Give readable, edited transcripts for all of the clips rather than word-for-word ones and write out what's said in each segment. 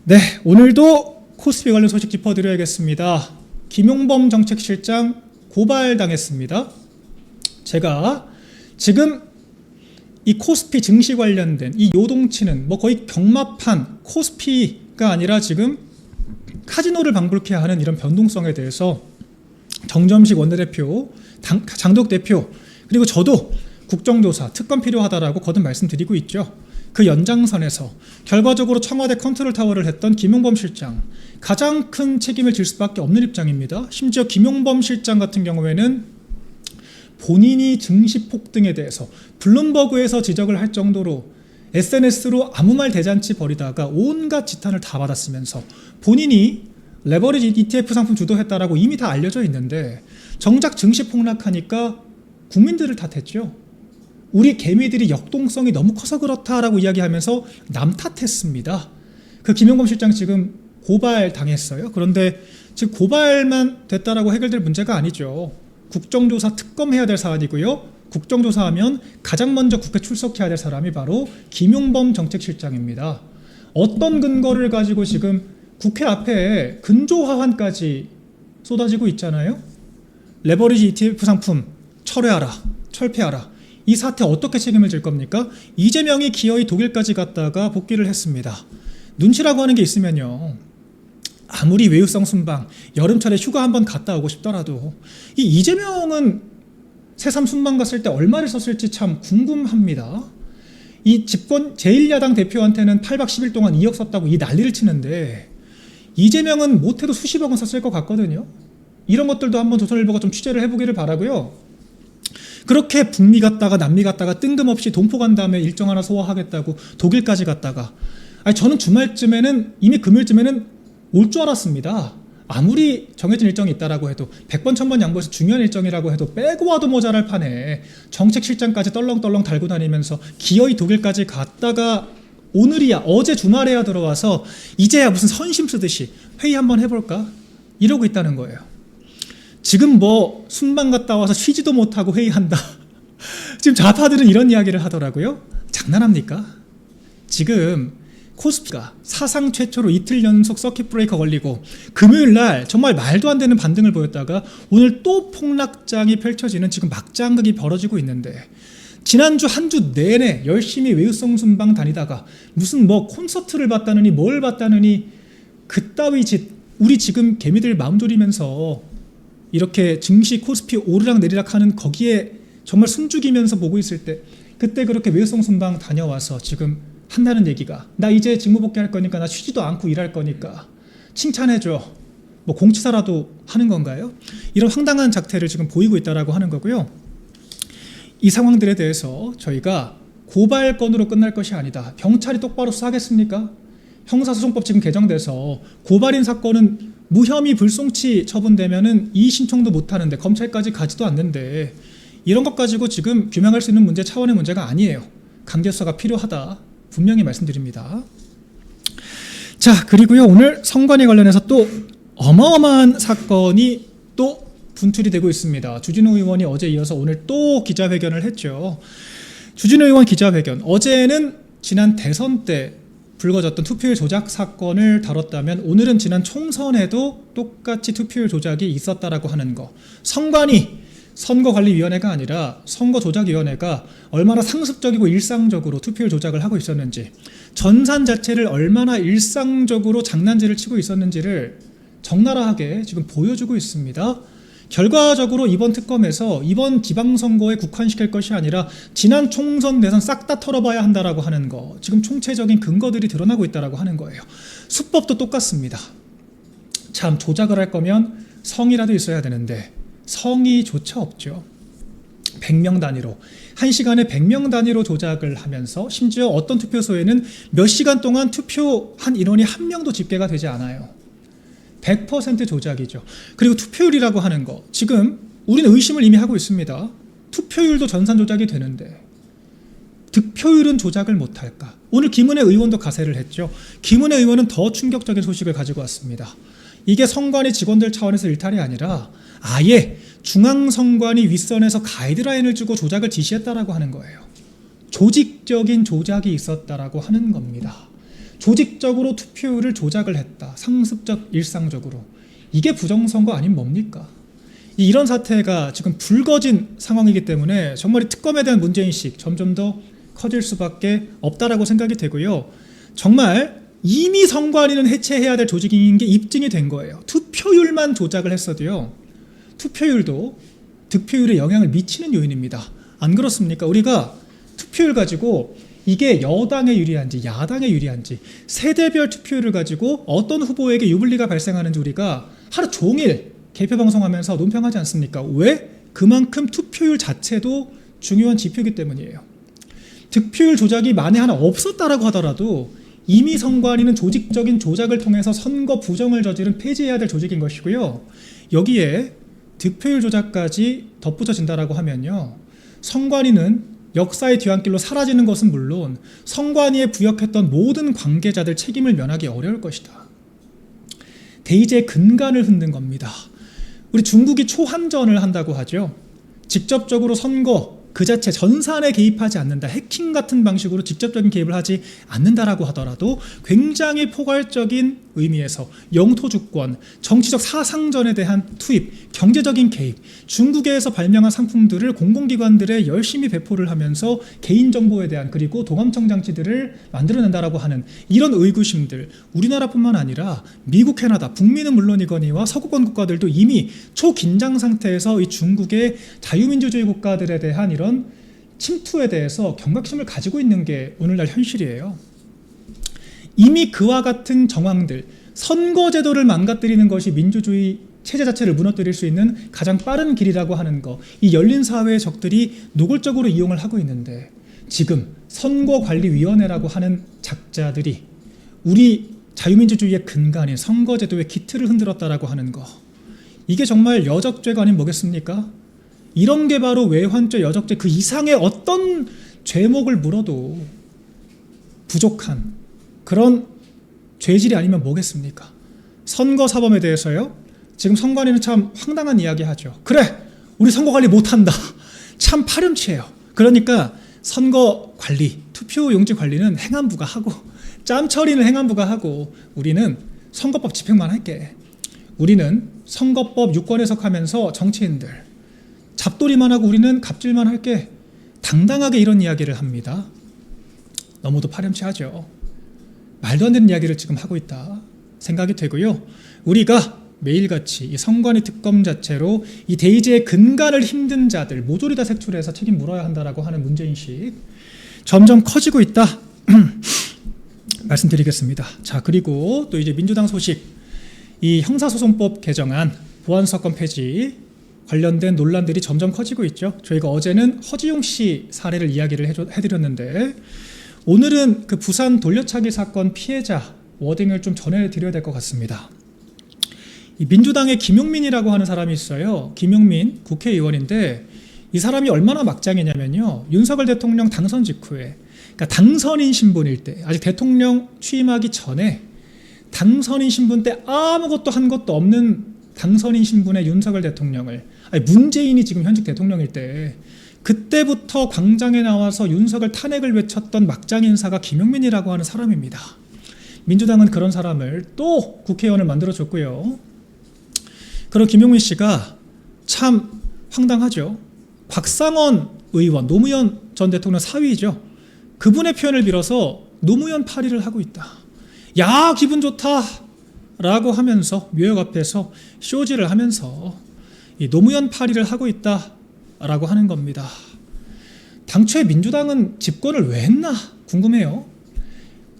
네, 오늘도 코스피 관련 소식 짚어드려야겠습니다. 김용범 정책실장 고발당했습니다. 제가 지금 이 코스피 증시 관련된 이 요동치는 거의 병마판 코스피가 아니라 지금 카지노를 방불케 하는 이런 변동성에 대해서 정점식 원내대표, 장덕 대표, 그리고 저도 국정조사, 특검 필요하다라고 거듭 말씀드리고 있죠. 그 연장선에서 결과적으로 청와대 컨트롤타워를 했던 김용범 실장, 가장 큰 책임을 질 수밖에 없는 입장입니다. 심지어 김용범 실장 같은 경우에는 본인이 증시 폭등에 대해서 블룸버그에서 지적을 할 정도로 SNS로 아무 말 대잔치 벌이다가 온갖 지탄을 다 받았으면서 본인이 레버리지 ETF 상품 주도했다라고 이미 다 알려져 있는데 정작 증시 폭락하니까 국민들을 탓했죠. 우리 개미들이 역동성이 너무 커서 그렇다라고 이야기하면서 남 탓했습니다. 그 김용범 실장 지금 고발 당했어요. 그런데 지금 고발만 됐다라고 해결될 문제가 아니죠. 국정조사 특검해야 될 사안이고요. 국정조사하면 가장 먼저 국회 출석해야 될 사람이 바로 김용범 정책실장입니다. 어떤 근거를 가지고 지금 국회 앞에 근조화환까지 쏟아지고 있잖아요. 레버리지 ETF 상품 철회하라, 철폐하라. 이 사태 어떻게 책임을 질 겁니까? 이재명이 기어이 독일까지 갔다가 복귀를 했습니다. 눈치라고 하는 게 있으면요, 아무리 외유성 순방, 여름철에 휴가 한번 갔다 오고 싶더라도 이 이재명은 새삼 순방 갔을 때 얼마를 썼을지 참 궁금합니다. 이 집권 제1야당 대표한테는 8박 10일 동안 2억 썼다고 이 난리를 치는데 이재명은 못해도 수십억 원 썼을 것 같거든요. 이런 것들도 한번 조선일보가 좀 취재를 해보기를 바라고요. 그렇게 북미 갔다가 남미 갔다가 뜬금없이 동포 간 다음에 일정 하나 소화하겠다고 독일까지 갔다가, 저는 주말쯤에는, 이미 금요일쯤에는 올 줄 알았습니다. 아무리 정해진 일정이 있다라고 해도 100번 1000번 양보해서 중요한 일정이라고 해도 빼고 와도 모자랄 판에 정책실장까지 떨렁떨렁 달고 다니면서 기어이 독일까지 갔다가 오늘이야, 어제 주말에야 들어와서 이제야 무슨 선심 쓰듯이 회의 한번 해볼까? 이러고 있다는 거예요. 지금 순방 갔다 와서 쉬지도 못하고 회의한다. 지금 좌파들은 이런 이야기를 하더라고요. 장난합니까? 지금 코스피가 사상 최초로 이틀 연속 서킷 브레이커 걸리고 금요일날 정말 말도 안 되는 반등을 보였다가 오늘 또 폭락장이 펼쳐지는 지금 막장극이 벌어지고 있는데, 지난주 한 주 내내 열심히 외유성 순방 다니다가 무슨 콘서트를 봤다느니 뭘 봤다느니 그따위 짓, 우리 지금 개미들 마음 졸이면서 이렇게 증시 코스피 오르락 내리락 하는 거기에 정말 숨죽이면서 보고 있을 때, 그때 그렇게 외유성 순방 다녀와서 지금 한다는 얘기가, 나 이제 직무 복귀할 거니까, 나 쉬지도 않고 일할 거니까 칭찬해줘, 공치사라도 하는 건가요? 이런 황당한 작태를 지금 보이고 있다라고 하는 거고요. 이 상황들에 대해서 저희가 고발건으로 끝날 것이 아니다. 경찰이 똑바로 수사하겠습니까? 형사소송법 지금 개정돼서 고발인 사건은 무혐의 불송치 처분되면은 이의 신청도 못하는데, 검찰까지 가지도 않는데, 이런 것 가지고 지금 규명할 수 있는 문제 차원의 문제가 아니에요. 강제 수사가 필요하다, 분명히 말씀드립니다. 자, 그리고요, 오늘 선관위 관련해서 또 어마어마한 사건이 또 분출이 되고 있습니다. 주진우 의원이 어제 이어서 오늘 또 기자회견을 했죠. 주진우 의원 기자회견, 어제는 지난 대선 때 불거졌던 투표율 조작 사건을 다뤘다면 오늘은 지난 총선에도 똑같이 투표율 조작이 있었다라고 하는 거, 선관위, 선거관리위원회가 아니라 선거조작위원회가 얼마나 상습적이고 일상적으로 투표율 조작을 하고 있었는지, 전산 자체를 얼마나 일상적으로 장난질을 치고 있었는지를 적나라하게 지금 보여주고 있습니다. 결과적으로 이번 특검에서 이번 지방선거에 국한시킬 것이 아니라 지난 총선 대선 싹 다 털어봐야 한다라고 하는 거, 지금 총체적인 근거들이 드러나고 있다라고 하는 거예요. 수법도 똑같습니다. 참, 조작을 할 거면 성이라도 있어야 되는데 성의조차 없죠. 100명 단위로, 1시간에 100명 단위로 조작을 하면서 심지어 어떤 투표소에는 몇 시간 동안 투표한 인원이 한 명도 집계가 되지 않아요. 100% 조작이죠. 그리고 투표율이라고 하는 거, 지금 우리는 의심을 이미 하고 있습니다. 투표율도 전산 조작이 되는데 득표율은 조작을 못할까? 오늘 김은혜 의원도 가세를 했죠. 김은혜 의원은 더 충격적인 소식을 가지고 왔습니다. 이게 선관위 직원들 차원에서 일탈이 아니라 아예 중앙선관위 윗선에서 가이드라인을 주고 조작을 지시했다라고 하는 거예요. 조직적인 조작이 있었다라고 하는 겁니다. 조직적으로 투표율을 조작을 했다. 상습적 일상적으로. 이게 부정선거 아닌 뭡니까? 이런 사태가 지금 불거진 상황이기 때문에 정말 이 특검에 대한 문제인식 점점 더 커질 수밖에 없다라고 생각이 되고요. 정말 이미 선관위는 해체해야 될 조직인 게 입증이 된 거예요. 투표율만 조작을 했어도요. 투표율도 득표율에 영향을 미치는 요인입니다. 안 그렇습니까? 우리가 투표율 가지고 이게 여당에 유리한지 야당에 유리한지 세대별 투표율을 가지고 어떤 후보에게 유불리가 발생하는지 우리가 하루 종일 개표 방송하면서 논평하지 않습니까? 왜? 그만큼 투표율 자체도 중요한 지표이기 때문이에요. 득표율 조작이 만에 하나 없었다라고 하더라도 이미 선관위는 조직적인 조작을 통해서 선거 부정을 저지른 폐지해야 될 조직인 것이고요. 여기에 득표율 조작까지 덧붙여진다라고 하면요. 선관위는 역사의 뒤안길로 사라지는 것은 물론 선관위에 부역했던 모든 관계자들 책임을 면하기 어려울 것이다. 대의제의 근간을 흔든 겁니다. 우리 중국이 초한전을 한다고 하죠. 직접적으로 선거 그 자체 전산에 개입하지 않는다. 해킹 같은 방식으로 직접적인 개입을 하지 않는다라고 하더라도 굉장히 포괄적인 의미에서 영토 주권, 정치적 사상전에 대한 투입, 경제적인 개입, 중국에서 발명한 상품들을 공공기관들에 열심히 배포를 하면서 개인정보에 대한 그리고 동암청 장치들을 만들어낸다라고 하는 이런 의구심들 우리나라뿐만 아니라 미국, 캐나다, 북미는 물론이거니와 서구권 국가들도 이미 초긴장 상태에서 이 중국의 자유민주주의 국가들에 대한 이런 침투에 대해서 경각심을 가지고 있는 게 오늘날 현실이에요. 이미 그와 같은 정황들, 선거제도를 망가뜨리는 것이 민주주의 체제 자체를 무너뜨릴 수 있는 가장 빠른 길이라고 하는 거, 이 열린 사회의 적들이 노골적으로 이용을 하고 있는데 지금 선거관리위원회라고 하는 작자들이 우리 자유민주주의의 근간인 선거제도의 기틀을 흔들었다라고 하는 거, 이게 정말 여적죄가 아닌 뭐겠습니까? 이런 게 바로 외환죄, 여적죄 그 이상의 어떤 죄목을 물어도 부족한 그런 죄질이 아니면 뭐겠습니까? 선거사범에 대해서요. 지금 선관위는 참 황당한 이야기 하죠. 그래, 우리 선거관리 못한다. 참 파렴치해요. 그러니까 선거관리, 투표용지 관리는 행안부가 하고 짬처리는 행안부가 하고 우리는 선거법 집행만 할게. 우리는 선거법 유권 해석하면서 정치인들 잡돌이만 하고 우리는 갑질만 할게. 당당하게 이런 이야기를 합니다. 너무도 파렴치하죠. 말도 안 되는 이야기를 지금 하고 있다 생각이 되고요. 우리가 매일같이 이 선관위 특검 자체로 이 대의제의 근간을 힘든 자들 모조리 다 색출해서 책임 물어야 한다라고 하는 문제인식 점점 커지고 있다 말씀드리겠습니다. 자, 그리고 또 이제 민주당 소식, 이 형사소송법 개정안, 보안사건 폐지 관련된 논란들이 점점 커지고 있죠. 저희가 어제는 허지용 씨 사례를 이야기를 해드렸는데 오늘은 그 부산 돌려차기 사건 피해자 워딩을 좀 전해드려야 될 것 같습니다. 이 민주당의 김용민이라고 하는 사람이 있어요. 김용민 국회의원인데 이 사람이 얼마나 막장이냐면요. 윤석열 대통령 당선 직후에, 그러니까 당선인 신분일 때, 아직 대통령 취임하기 전에 당선인 신분 때 아무것도 한 것도 없는 당선인 신분의 윤석열 대통령을, 아니 문재인이 지금 현직 대통령일 때 그때부터 광장에 나와서 윤석열 탄핵을 외쳤던 막장 인사가 김용민이라고 하는 사람입니다. 민주당은 그런 사람을 또 국회의원을 만들어줬고요. 그런 김용민 씨가 참 황당하죠. 곽상원 의원, 노무현 전 대통령 사위죠. 그분의 표현을 빌어서 노무현 파리를 하고 있다. 야, 기분 좋다 라고 하면서 묘역 앞에서 쇼지를 하면서 이 노무현 파리를 하고 있다라고 하는 겁니다. 당초에 민주당은 집권을 왜 했나 궁금해요.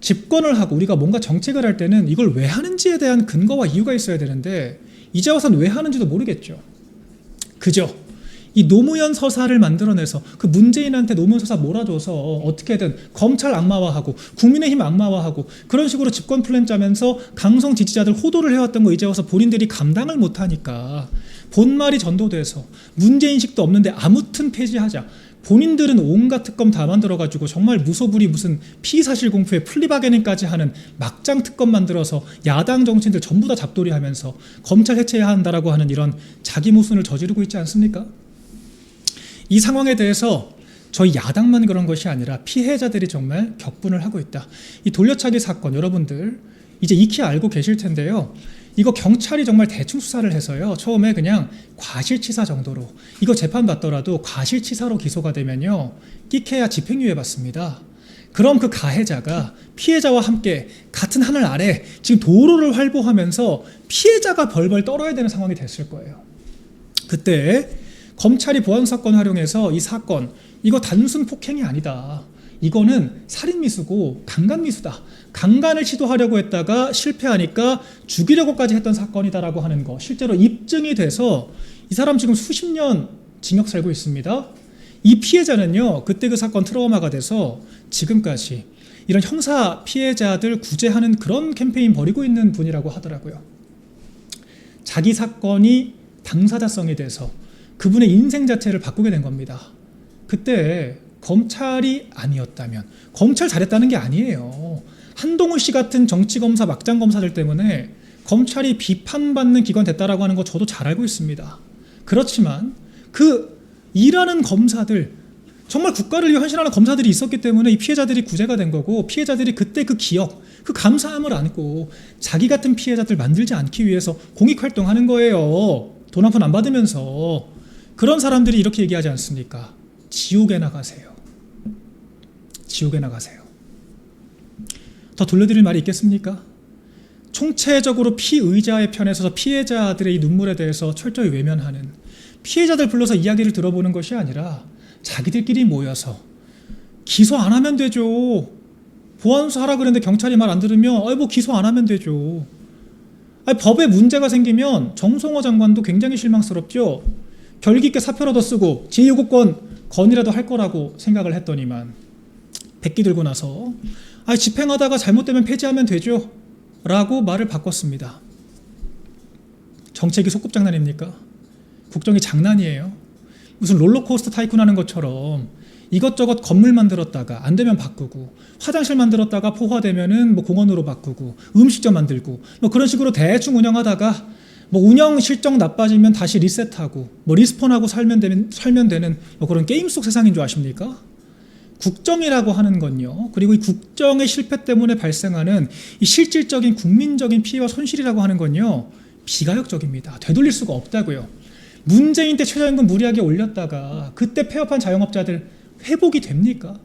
집권을 하고 우리가 뭔가 정책을 할 때는 이걸 왜 하는지에 대한 근거와 이유가 있어야 되는데 이제 와서는 왜 하는지도 모르겠죠. 그죠? 이 노무현 서사를 만들어내서 그 문재인한테 노무현 서사 몰아줘서 어떻게든 검찰 악마화하고 국민의힘 악마화하고 그런 식으로 집권 플랜 짜면서 강성 지지자들 호도를 해왔던 거 이제 와서 본인들이 감당을 못하니까 본말이 전도돼서 문제인식도 없는데 아무튼 폐지하자. 본인들은 온갖 특검 다 만들어가지고 정말 무소불위 무슨 피의사실 공표에 플리바게닝까지 하는 막장 특검 만들어서 야당 정치인들 전부 다 잡돌이하면서 검찰 해체해야 한다라고 하는 이런 자기 모순을 저지르고 있지 않습니까? 이 상황에 대해서 저희 야당만 그런 것이 아니라 피해자들이 정말 격분을 하고 있다. 이 돌려차기 사건 여러분들 이제 익히 알고 계실 텐데요. 이거 경찰이 정말 대충 수사를 해서요. 처음에 그냥 과실치사 정도로 이거 재판받더라도 과실치사로 기소가 되면요. 끼케야 집행유예 받습니다. 그럼 그 가해자가 피해자와 함께 같은 하늘 아래 지금 도로를 활보하면서 피해자가 벌벌 떨어야 되는 상황이 됐을 거예요. 그때 검찰이 보안사건 활용해서 이 사건 이거 단순 폭행이 아니다. 이거는 살인미수고 강간미수다. 강간을 시도하려고 했다가 실패하니까 죽이려고까지 했던 사건이다라고 하는 거 실제로 입증이 돼서 이 사람 지금 수십 년 징역 살고 있습니다. 이 피해자는요 그때 그 사건 트라우마가 돼서 지금까지 이런 형사 피해자들 구제하는 그런 캠페인 벌이고 있는 분이라고 하더라고요. 자기 사건이 당사자성이 돼서 그분의 인생 자체를 바꾸게 된 겁니다. 그때 검찰이 아니었다면 검찰 잘했다는 게 아니에요. 한동훈 씨 같은 정치검사 막장검사들 때문에 검찰이 비판받는 기관 됐다라고 하는 거 저도 잘 알고 있습니다. 그렇지만 그 일하는 검사들 정말 국가를 위해 헌신하는 검사들이 있었기 때문에 이 피해자들이 구제가 된 거고 피해자들이 그때 그 기억 그 감사함을 안고 자기 같은 피해자들 만들지 않기 위해서 공익활동하는 거예요. 돈 한 푼 안 받으면서. 그런 사람들이 이렇게 얘기하지 않습니까? 지옥에 나가세요. 지옥에 나가세요. 더 돌려드릴 말이 있겠습니까? 총체적으로 피의자의 편에 서서 피해자들의 이 눈물에 대해서 철저히 외면하는 피해자들 불러서 이야기를 들어보는 것이 아니라 자기들끼리 모여서 기소 안 하면 되죠. 보안수 하라 그랬는데 경찰이 말 안 들으면 뭐 기소 안 하면 되죠. 법에 문제가 생기면 정성호 장관도 굉장히 실망스럽죠. 결기 있게 사표라도 쓰고 제2요구권 건의라도 할 거라고 생각을 했더니만 백기 들고 나서 집행하다가 잘못되면 폐지하면 되죠 라고 말을 바꿨습니다. 정책이 소꿉장난입니까? 국정이 장난이에요. 무슨 롤러코스터 타이쿤 하는 것처럼 이것저것 건물 만들었다가 안 되면 바꾸고 화장실 만들었다가 포화되면은 뭐 공원으로 바꾸고 음식점 만들고 뭐 그런 식으로 대충 운영하다가 뭐 운영 실적 나빠지면 다시 리셋하고 뭐 리스폰하고 살면 되는 뭐 그런 게임 속 세상인 줄 아십니까? 국정이라고 하는 건요. 그리고 이 국정의 실패 때문에 발생하는 이 실질적인 국민적인 피해와 손실이라고 하는 건요. 비가역적입니다. 되돌릴 수가 없다고요. 문재인 때 최저임금 무리하게 올렸다가 그때 폐업한 자영업자들 회복이 됩니까?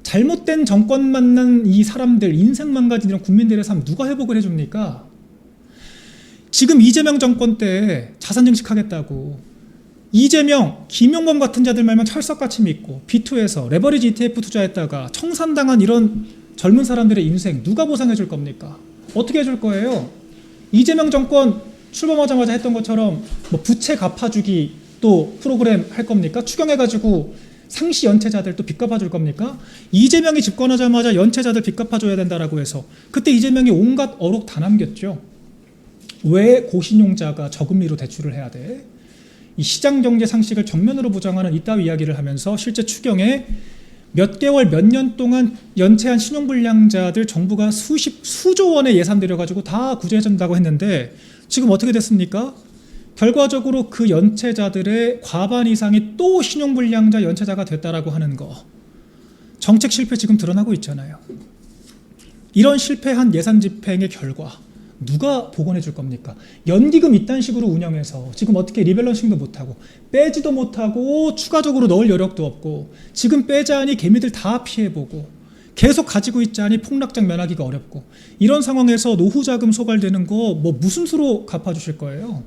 잘못된 정권 만난 이 사람들 인생 망가진 이런 국민들의 삶 누가 회복을 해줍니까? 지금 이재명 정권 때 자산 증식하겠다고 이재명, 김용범 같은 자들 말만 철석같이 믿고 B2에서 레버리지 ETF 투자했다가 청산당한 이런 젊은 사람들의 인생 누가 보상해 줄 겁니까? 어떻게 해줄 거예요? 이재명 정권 출범하자마자 했던 것처럼 뭐 부채 갚아주기 또 프로그램 할 겁니까? 추경해가지고 상시 연체자들 또 빚 갚아줄 겁니까? 이재명이 집권하자마자 연체자들 빚 갚아줘야 된다라고 해서 그때 이재명이 온갖 어록 다 남겼죠. 왜 고신용자가 저금리로 대출을 해야 돼? 이 시장경제 상식을 정면으로 부정하는 이따위 이야기를 하면서 실제 추경에 몇 개월 몇 년 동안 연체한 신용불량자들 정부가 수조 원의 예산 들여가지고 다 구제해준다고 했는데 지금 어떻게 됐습니까? 결과적으로 그 연체자들의 과반 이상이 또 신용불량자 연체자가 됐다라고 하는 거. 정책 실패 지금 드러나고 있잖아요. 이런 실패한 예산 집행의 결과 누가 복원해 줄 겁니까? 연기금 이딴 식으로 운영해서 지금 어떻게 리밸런싱도 못하고 빼지도 못하고 추가적으로 넣을 여력도 없고 지금 빼자니 개미들 다 피해보고 계속 가지고 있자니 폭락장 면하기가 어렵고 이런 상황에서 노후자금 소발되는 거 뭐 무슨 수로 갚아주실 거예요?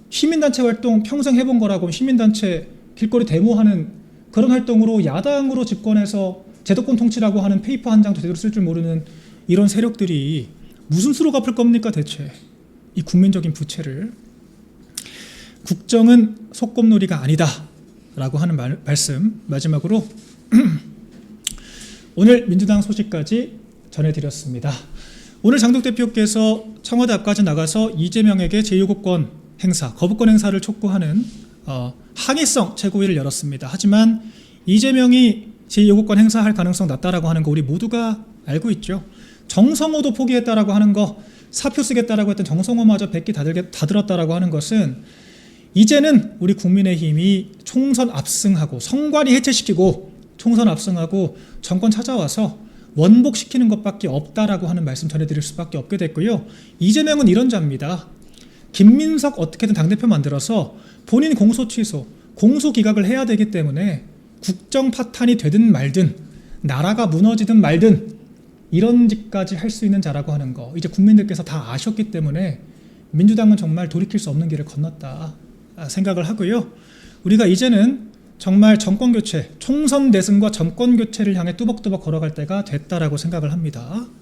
시민단체 활동 평생 해본 거라고 시민단체 길거리 데모하는 그런 활동으로 야당으로 집권해서 제도권 통치라고 하는 페이퍼 한 장도 제대로 쓸 줄 모르는 이런 세력들이 무슨 수로 갚을 겁니까 대체? 이 국민적인 부채를. 국정은 소꿉놀이가 아니다 라고 하는 말씀 마지막으로 오늘 민주당 소식까지 전해드렸습니다. 오늘 장독 대표께서 청와대 앞까지 나가서 이재명에게 제2요구권 행사, 거부권 행사를 촉구하는 항의성 최고위를 열었습니다. 하지만 이재명이 제2요구권 행사할 가능성 낮다라고 하는 거 우리 모두가 알고 있죠. 정성호도 포기했다라고 하는 거, 사표 쓰겠다라고 했던 정성호마저 백기 다 들었다라고 하는 것은 이제는 우리 국민의힘이 총선 압승하고 선관위 해체시키고 총선 압승하고 정권 찾아와서 원복시키는 것밖에 없다라고 하는 말씀 전해드릴 수밖에 없게 됐고요. 이재명은 이런 자입니다. 김민석 어떻게든 당대표 만들어서 본인 공소 취소, 공소 기각을 해야 되기 때문에 국정 파탄이 되든 말든 나라가 무너지든 말든 이런 짓까지 할 수 있는 자라고 하는 거 이제 국민들께서 다 아셨기 때문에 민주당은 정말 돌이킬 수 없는 길을 건넜다 생각을 하고요. 우리가 이제는 정말 정권교체, 총선 대승과 정권교체를 향해 뚜벅뚜벅 걸어갈 때가 됐다라고 생각을 합니다.